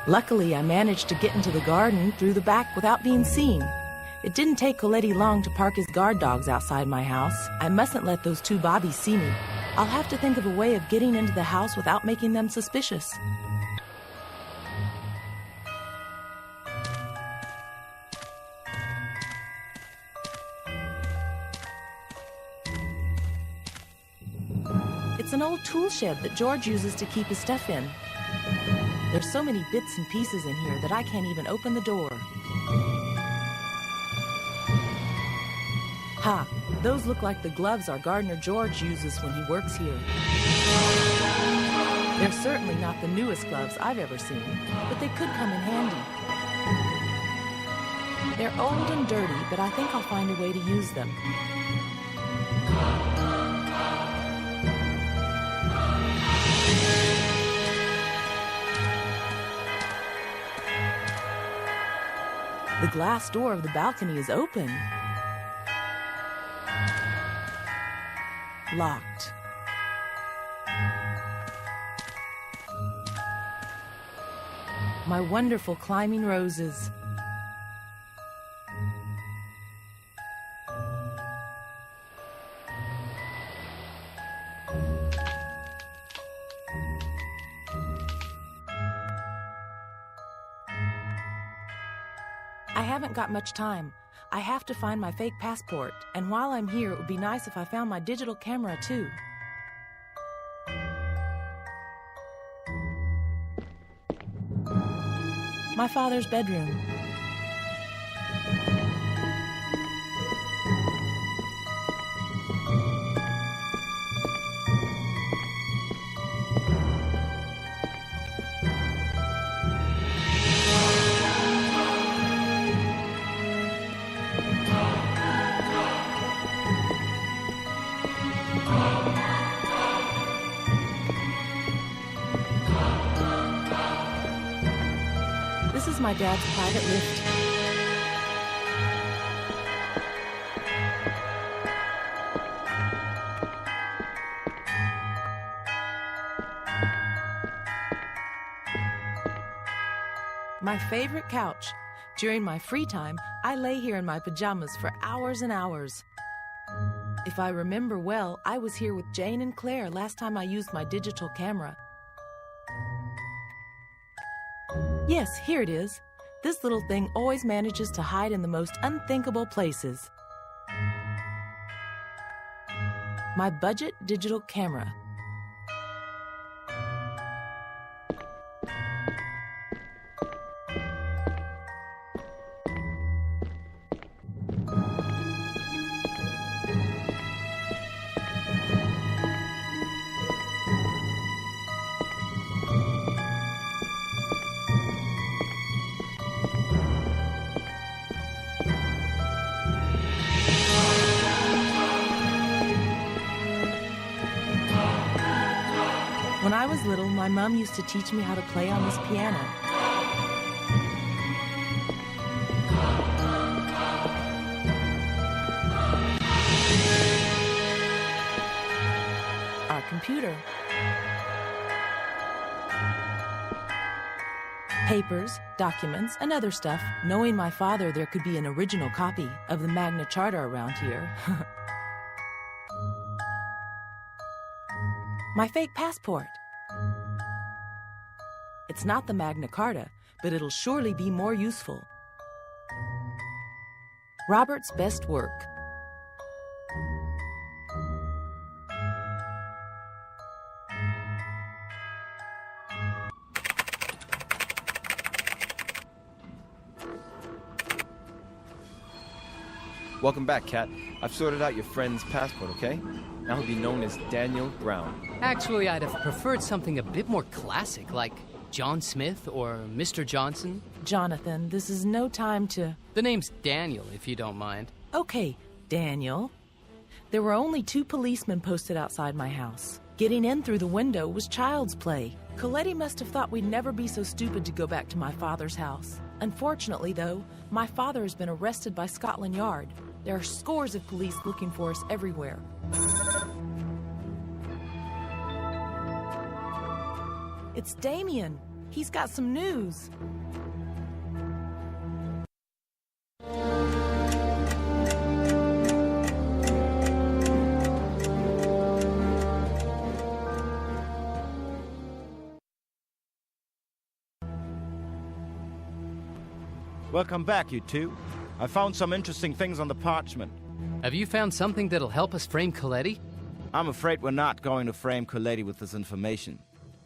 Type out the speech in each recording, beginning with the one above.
Luckily, I managed to get into the garden through the back without being seen. It didn't take Coletti long to park his guard dogs outside my house. I mustn't let those two bobbies see me. I'll have to think of a way of getting into the house without making them suspicious. It's an old tool shed that George uses to keep his stuff in. There's so many bits and pieces in here that I can't even open the door. Ha! Those look like the gloves our gardener George uses when he works here. They're certainly not the newest gloves I've ever seen, but they could come in handy. They're old and dirty, but I think I'll find a way to use them. The glass door of the balcony is open. Locked. My wonderful climbing roses. I haven't got much time. I have to find my fake passport, and while I'm here, it would be nice if I found my digital camera, too. My father's bedroom. This is my dad's private lift. My favorite couch. During my free time, I lay here in my pajamas for hours and hours. If I remember well, I was here with Jane and Claire last time I used my digital camera. Yes, here it is. This little thing always manages to hide in the most unthinkable places. My budget digital camera. When I was little, my mom used to teach me how to play on this piano. Our computer. Papers, documents, and other stuff. Knowing my father, there could be an original copy of the Magna Charta around here. My fake passport. It's not the Magna Carta, but it'll surely be more useful. Robert's best work. Welcome back, Kat. I've sorted out your friend's passport, okay? Now he'll be known as Daniel Brown. Actually, I'd have preferred something a bit more classic, like John Smith or Mr. Johnson. Jonathan, this is no time to... The name's Daniel, if you don't mind. Okay, Daniel. There were only 2 policemen posted outside my house. Getting in through the window was child's play. Coletti must have thought we'd never be so stupid to go back to my father's house. Unfortunately, though, my father has been arrested by Scotland Yard. There are scores of police looking for us everywhere. It's Damien. He's got some news. Welcome back, you two. I found some interesting things on the parchment. Have you found something that'll help us frame Coletti? I'm afraid we're not going to frame Coletti with this information.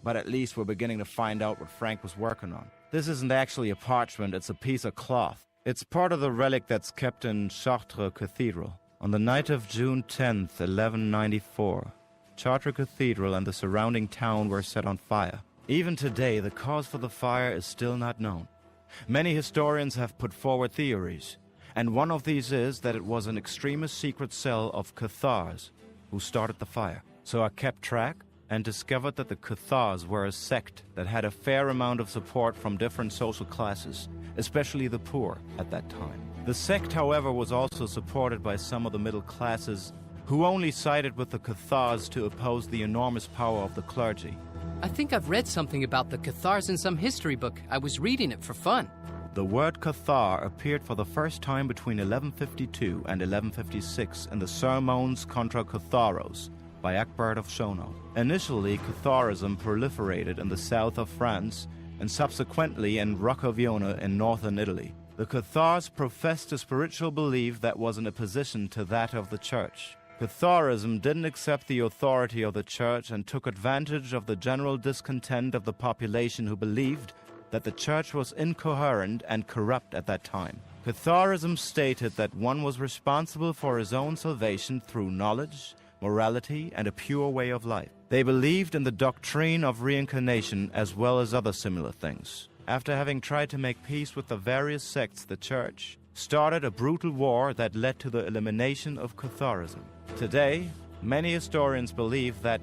But at least we're beginning to find out what Frank was working on. This isn't actually a parchment, it's a piece of cloth. It's part of the relic that's kept in Chartres Cathedral. On the night of June 10th, 1194, Chartres Cathedral and the surrounding town were set on fire. Even today, the cause for the fire is still not known. Many historians have put forward theories, and one of these is that it was an extremist secret cell of Cathars who started the fire. So I kept track and discovered that the Cathars were a sect that had a fair amount of support from different social classes, especially the poor at that time. The sect, however, was also supported by some of the middle classes who only sided with the Cathars to oppose the enormous power of the clergy. I think I've read something about the Cathars in some history book. I was reading it for fun. The word Cathar appeared for the first time between 1152 and 1156 in the Sermons contra Catharos by Egbert of Schono. Initially, Catharism proliferated in the south of France and subsequently in Roccavione in northern Italy. The Cathars professed a spiritual belief that was in opposition to that of the Church. Catharism didn't accept the authority of the Church and took advantage of the general discontent of the population who believed that the Church was incoherent and corrupt at that time. Catharism stated that one was responsible for his own salvation through knowledge, morality, and a pure way of life. They believed in the doctrine of reincarnation as well as other similar things. After having tried to make peace with the various sects, the Church started a brutal war that led to the elimination of Catharism. Today, many historians believe that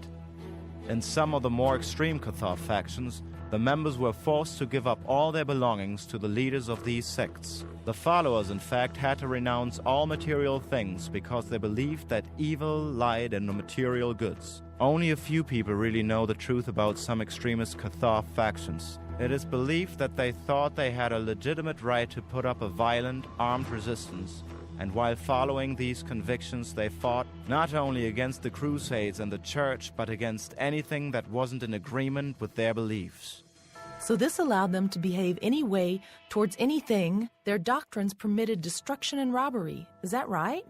in some of the more extreme Cathar factions, the members were forced to give up all their belongings to the leaders of these sects. The followers, in fact, had to renounce all material things because they believed that evil lied in the material goods. Only a few people really know the truth about some extremist Cathar factions. It is believed that they thought they had a legitimate right to put up a violent, armed resistance, and while following these convictions, they fought not only against the Crusades and the Church, but against anything that wasn't in agreement with their beliefs. So this allowed them to behave any way towards anything. Their doctrines permitted destruction and robbery. Is that right?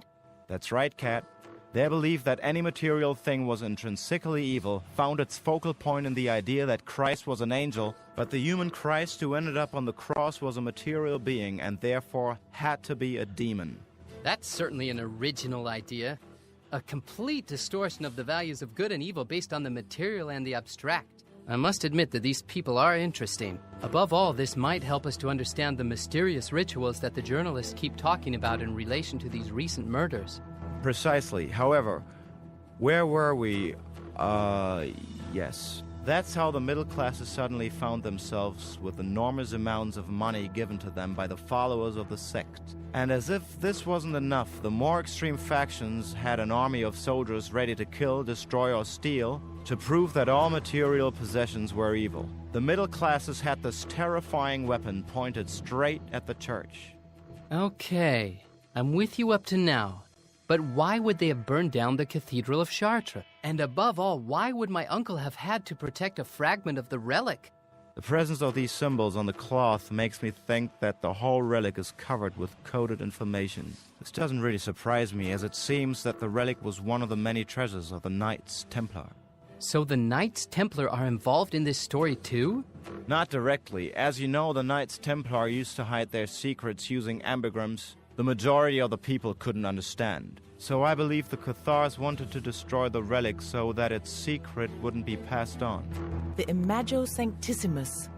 That's right, Kat. Their belief that any material thing was intrinsically evil found its focal point in the idea that Christ was an angel, but the human Christ who ended up on the cross was a material being and therefore had to be a demon. That's certainly an original idea. A complete distortion of the values of good and evil based on the material and the abstract. I must admit that these people are interesting. Above all, this might help us to understand the mysterious rituals that the journalists keep talking about in relation to these recent murders. Precisely. However, where were we? Yes. That's how the middle classes suddenly found themselves with enormous amounts of money given to them by the followers of the sect. And as if this wasn't enough, the more extreme factions had an army of soldiers ready to kill, destroy, or steal to prove that all material possessions were evil. The middle classes had this terrifying weapon pointed straight at the Church. Okay, I'm with you up to now. But why would they have burned down the Cathedral of Chartres? And above all, why would my uncle have had to protect a fragment of the relic? The presence of these symbols on the cloth makes me think that the whole relic is covered with coded information. This doesn't really surprise me, as it seems that the relic was one of the many treasures of the Knights Templar. So the Knights Templar are involved in this story too? Not directly. As you know, the Knights Templar used to hide their secrets using ambigrams the majority of the people couldn't understand. So I believe the Cathars wanted to destroy the relic so that its secret wouldn't be passed on. The Imago Sanctissimus.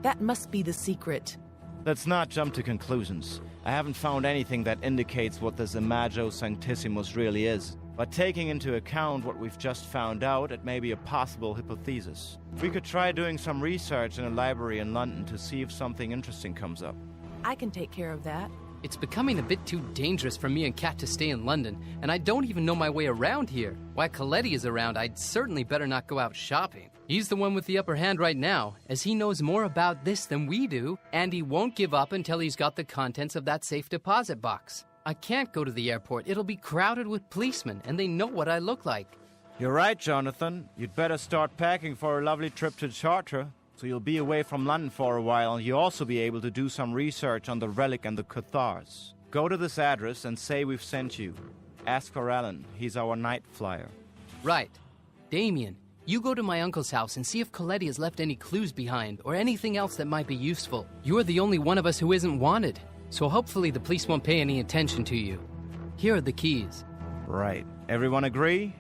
That must be the secret. Let's not jump to conclusions. I haven't found anything that indicates what this Imago Sanctissimus really is. But taking into account what we've just found out, it may be a possible hypothesis. We could try doing some research in a library in London to see if something interesting comes up. I can take care of that. It's becoming a bit too dangerous for me and Kat to stay in London, and I don't even know my way around here. While Coletti is around, I'd certainly better not go out shopping. He's the one with the upper hand right now, as he knows more about this than we do, and he won't give up until he's got the contents of that safe deposit box. I can't go to the airport. It'll be crowded with policemen, and they know what I look like. You're right, Jonathan. You'd better start packing for a lovely trip to Chartres. So you'll be away from London for a while, and you'll also be able to do some research on the Relic and the Cathars. Go to this address and say we've sent you. Ask for Alan. He's our night flyer. Right. Damien, you go to my uncle's house and see if Coletti has left any clues behind or anything else that might be useful. You're the only one of us who isn't wanted, so hopefully the police won't pay any attention to you. Here are the keys. Right. Everyone agree?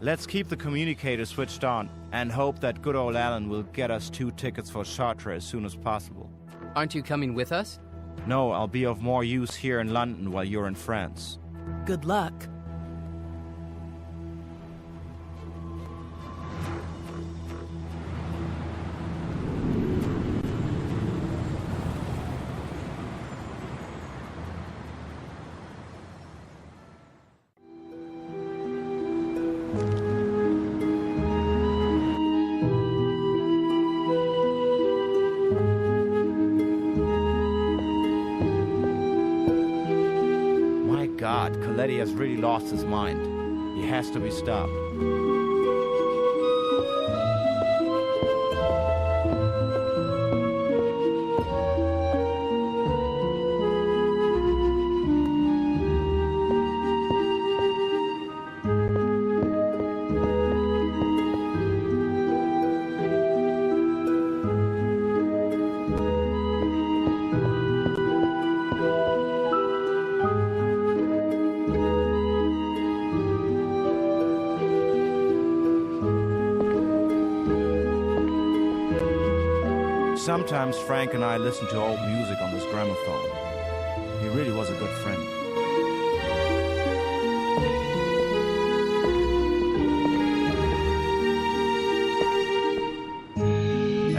Let's keep the communicator switched on and hope that good old Alan will get us 2 tickets for Chartres as soon as possible. Aren't you coming with us? No, I'll be of more use here in London while you're in France. Good luck. God, Coletti has really lost his mind. He has to be stopped. Sometimes Frank and I listen to old music on this gramophone. He really was a good friend.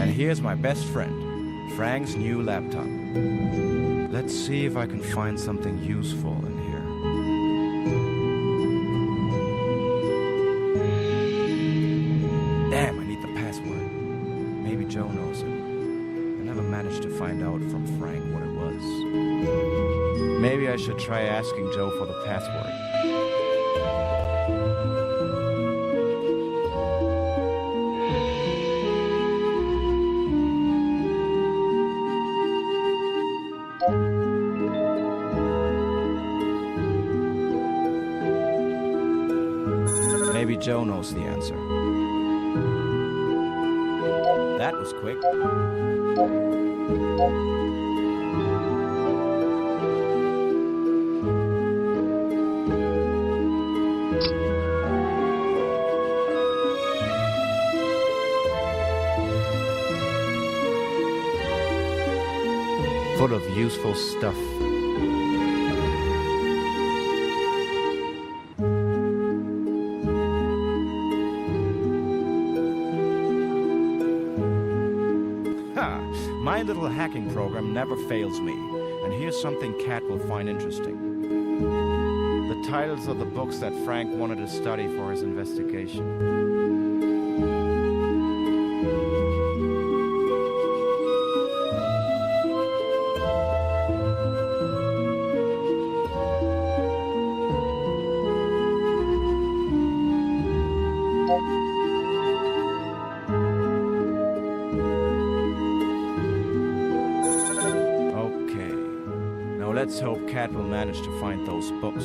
And here's my best friend, Frank's new laptop. Let's see if I can find something useful in here. Damn, I need the password. Maybe Joe knows it. Managed to find out from Frank what it was. Maybe I should try asking Joe for the password. Maybe Joe knows the answer. That was quick. Full of useful stuff. My little hacking program never fails me, and here's something Kat will find interesting. The titles of the books that Frank wanted to study for his investigation. Let's hope Kat will manage to find those books.